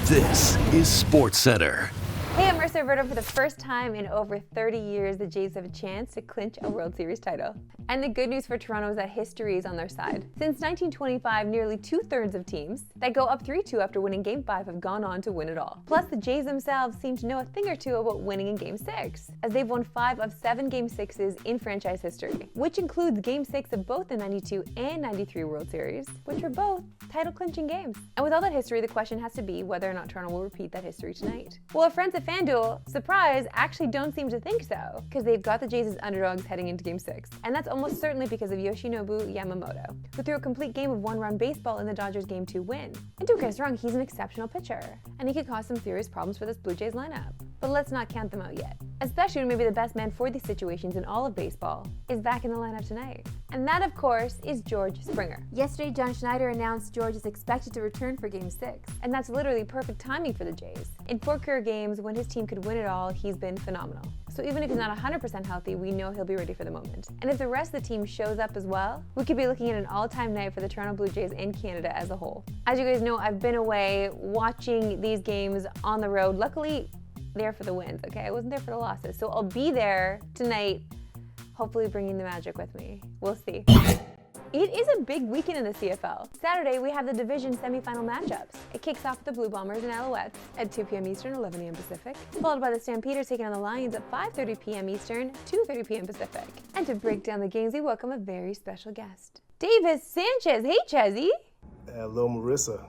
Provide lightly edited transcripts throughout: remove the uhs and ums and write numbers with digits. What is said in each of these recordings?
This is SportsCentre. Hey, I'm Marissa Roberto. For the first time in over 30 years, the Jays have a chance to clinch a World Series title. And the good news for Toronto is that history is on their side. Since 1925, nearly two-thirds of teams that go up 3-2 after winning Game 5 have gone on to win it all. Plus, the Jays themselves seem to know a thing or two about winning in Game 6, as they've won 5 of 7 Game 6s in franchise history, which includes Game 6 of both the 92 and 93 World Series, which were both title-clinching games. And with all that history, the question has to be whether or not Toronto will repeat that history tonight. Well, our friends at FanDuel, surprise, actually don't seem to think so, because they've got the Jays as underdogs heading into Game 6. And that's almost certainly because of Yoshinobu Yamamoto, who threw a complete game of one-run baseball in the Dodgers' Game 2 win. And don't get us wrong, he's an exceptional pitcher, and he could cause some serious problems for this Blue Jays lineup. But let's not count them out yet, especially when maybe the best man for these situations in all of baseball is back in the lineup tonight. And that, of course, is George Springer. Yesterday, John Schneider announced George is expected to return for Game 6, and that's literally perfect timing for the Jays. In 4 career games, when his team could win it all, he's been phenomenal. So even if he's not 100% healthy, we know he'll be ready for the moment. And if the rest of the team shows up as well, we could be looking at an all-time night for the Toronto Blue Jays and Canada as a whole. As you guys know, I've been away watching these games on the road. Luckily, there for the wins, okay? I wasn't there for the losses. So I'll be there tonight, hopefully bringing the magic with me. We'll see. It is a big weekend in the CFL. Saturday, we have the Division Semi-Final matchups. It kicks off with the Blue Bombers and Alouettes at 2 p.m. Eastern, 11 a.m. Pacific, followed by the Stampeders taking on the Lions at 5:30 p.m. Eastern, 2:30 p.m. Pacific. And to break down the games, we welcome a very special guest, Davis Sanchez. Hey, Chezzy. Hello, Marissa.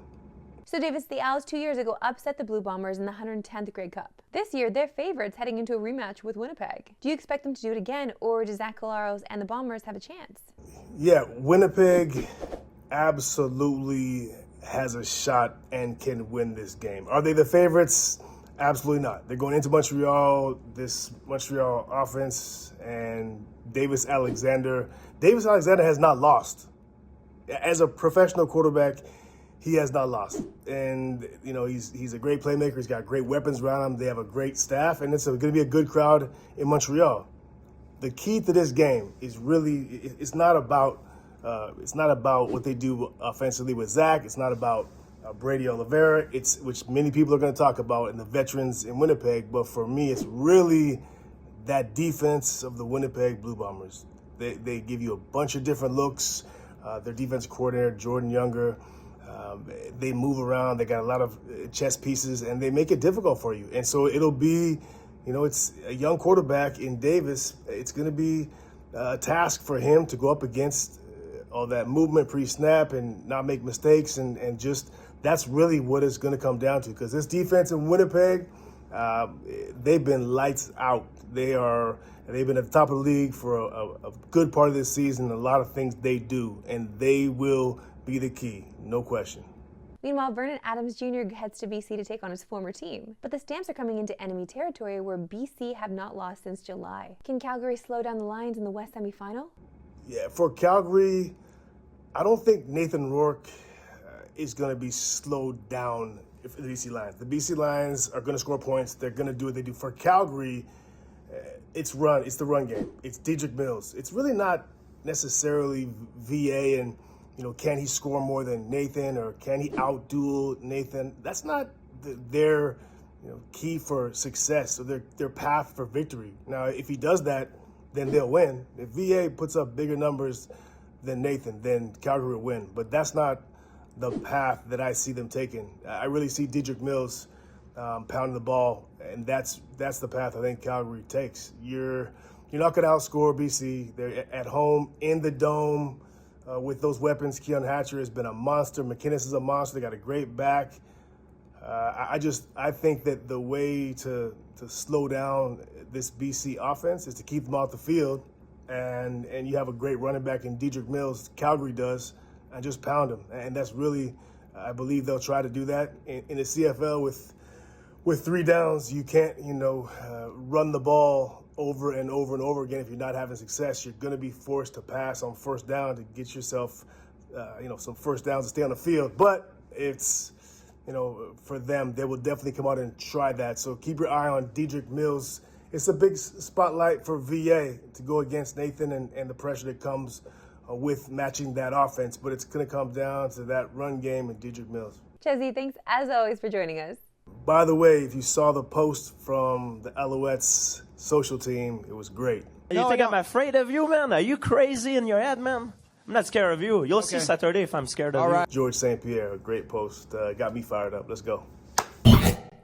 So Davis, the Owls 2 years ago upset the Blue Bombers in the 110th Grey Cup. This year, they're favorites heading into a rematch with Winnipeg. Do you expect them to do it again, or do Zach Collaros and the Bombers have a chance? Yeah, Winnipeg absolutely has a shot and can win this game. Are they the favorites? Absolutely not. They're going into Montreal, this Montreal offense, and Davis Alexander has not lost. As a professional quarterback, he has not lost. And, you know, he's a great playmaker. He's got great weapons around him. They have a great staff, and it's going to be a good crowd in Montreal. The key to this game is really, it's not about what they do offensively with Zach. It's not about Brady Oliveira, which many people are going to talk about, and the veterans in Winnipeg. But for me, it's really that defense of the Winnipeg Blue Bombers. They give you a bunch of different looks. Their defense coordinator, Jordan Younger, they move around. They got a lot of chess pieces, and they make it difficult for you. And so it'll be, you know, it's a young quarterback in Davis. It's going to be a task for him to go up against all that movement pre-snap and not make mistakes, and just that's really what it's going to come down to, because this defense in Winnipeg, they've been lights out. They've been at the top of the league for a good part of this season. A lot of things they do, and they will be the key, no question. Meanwhile, Vernon Adams Jr. heads to BC to take on his former team. But the Stamps are coming into enemy territory where BC have not lost since July. Can Calgary slow down the Lions in the West semifinal? Yeah, for Calgary, I don't think Nathan Rourke is going to be slowed down for the BC Lions. The BC Lions are going to score points. They're going to do what they do. For Calgary, it's the run game. It's Dedrick Mills. It's really not necessarily VA and, you know, can he score more than Nathan, or can he out-duel Nathan? That's not their, you know, key for success, or their path for victory. Now, if he does that, then they'll win. If VA puts up bigger numbers than Nathan, then Calgary will win. But that's not the path that I see them taking. I really see Dedrick Mills pounding the ball, and that's the path I think Calgary takes. You're not going to outscore BC. They're at home in the Dome. With those weapons, Keon Hatcher has been a monster. McInnes is a monster. They got a great back. I think that the way to slow down this BC offense is to keep them off the field, and you have a great running back in Dedrick Mills, Calgary does, and just pound them. And that's really, I believe they'll try to do that. In the CFL with 3 downs, you can't, run the ball over and over and over again. If you're not having success, you're going to be forced to pass on first down to get yourself, some first downs to stay on the field. But it's, for them, they will definitely come out and try that. So keep your eye on Dedrick Mills. It's a big spotlight for VA to go against Nathan and the pressure that comes with matching that offense. But it's going to come down to that run game and Dedrick Mills. Chezzy, thanks as always for joining us. By the way, if you saw the post from the Alouettes social team, it was great. You think I'm afraid of you, man? Are you crazy in your head, man? I'm not scared of you. You'll see Saturday if I'm scared of you. George St. Pierre, a great post. Got me fired up. Let's go.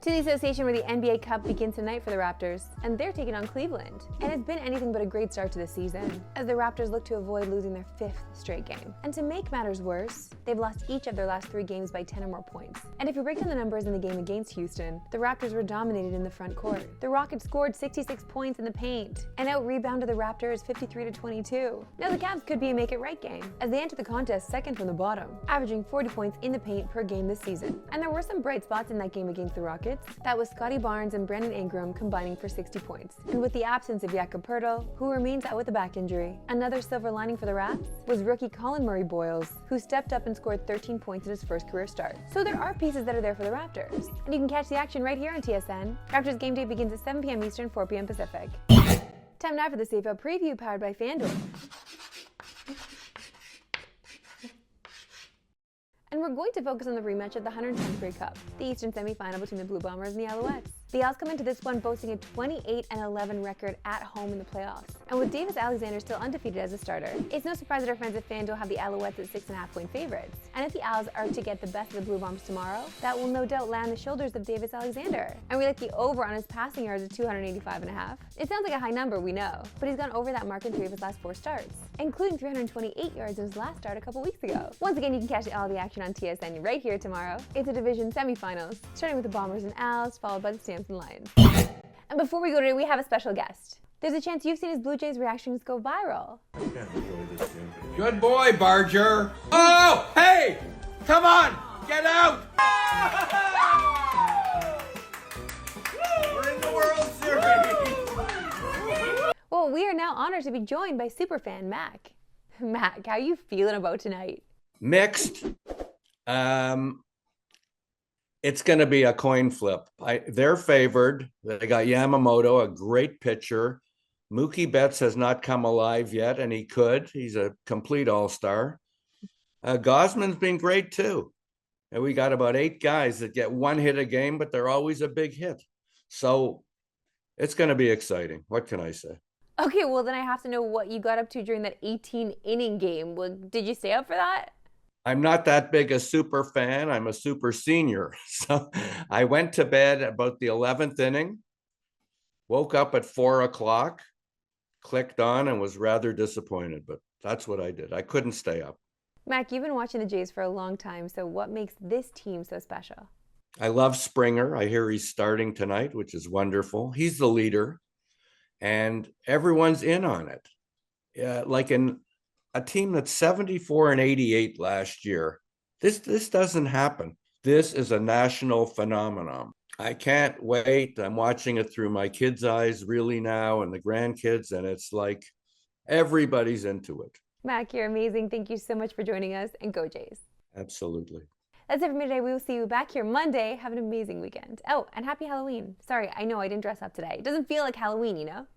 To the association where the NBA Cup begins tonight for the Raptors, and they're taking on Cleveland. And it's been anything but a great start to the season, as the Raptors look to avoid losing their 5th straight game. And to make matters worse, they've lost each of their last 3 games by 10 or more points. And if you break down the numbers in the game against Houston, the Raptors were dominated in the front court. The Rockets scored 66 points in the paint, and out-rebounded the Raptors 53-22. Now the Cavs could be a make-it-right game, as they enter the contest second from the bottom, averaging 40 points in the paint per game this season. And there were some bright spots in that game against the Rockets. That was Scotty Barnes and Brandon Ingram combining for 60 points. And with the absence of Jakob Poeltl, who remains out with a back injury, another silver lining for the Raps was rookie Colin Murray-Boyles, who stepped up and scored 13 points in his first career start. So there are pieces that are there for the Raptors. And you can catch the action right here on TSN. Raptors game day begins at 7 p.m. Eastern, 4 p.m. Pacific. Time now for the CFL Preview, powered by FanDuel. And we're going to focus on the rematch of the 110th Grey Cup, the Eastern Semi-Final between the Blue Bombers and the Alouettes. The Owls come into this one boasting a 28-11 record at home in the playoffs. And with Davis Alexander still undefeated as a starter, it's no surprise that our friends at FanDuel have the Alouettes at 6.5-point favorites. And if the Owls are to get the best of the Blue Bombers tomorrow, that will no doubt land the shoulders of Davis Alexander. And we like the over on his passing yards at 285.5. It sounds like a high number, we know, but he's gone over that mark in 3 of his last 4 starts, including 328 yards in his last start a couple weeks ago. Once again, you can catch all the action on TSN right here tomorrow. It's a division semifinals, starting with the Bombers and Owls, followed by the Stamps and Lions. And before we go today, we have a special guest. There's a chance you've seen his Blue Jays reactions go viral. Good boy, Barger. Oh, hey! Come on! Get out! We're in the World Series! Well, we are now honored to be joined by Superfan Mac. Mac, how you feeling about tonight? Mixed. It's going to be a coin flip. They're favored. They got Yamamoto, a great pitcher. Mookie Betts has not come alive yet, and he could. He's a complete all-star. Gosman's been great, too. And we got about 8 guys that get 1 hit a game, but they're always a big hit. So it's going to be exciting. What can I say? Okay, well, then I have to know what you got up to during that 18-inning game. Well, did you stay up for that? I'm not that big a super fan. I'm a super senior. So I went to bed about the 11th inning, woke up at 4 o'clock, clicked on, and was rather disappointed. But that's what I did. I couldn't stay up. Mac, you've been watching the Jays for a long time, so what makes this team so special? I love Springer. I hear he's starting tonight, which is wonderful. He's the leader, and everyone's in on it. Like in a team that's 74-88 last year. This doesn't happen. This is a national phenomenon. I can't wait. I'm watching it through my kids' eyes really now and the grandkids, and it's like everybody's into it. Mac, you're amazing. Thank you so much for joining us, and go Jays. Absolutely. That's it for me today. We will see you back here Monday. Have an amazing weekend. Oh, and happy Halloween. Sorry, I know I didn't dress up today. It doesn't feel like Halloween, you know?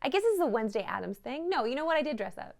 I guess this is a Wednesday Addams thing. No, you know what? I did dress up.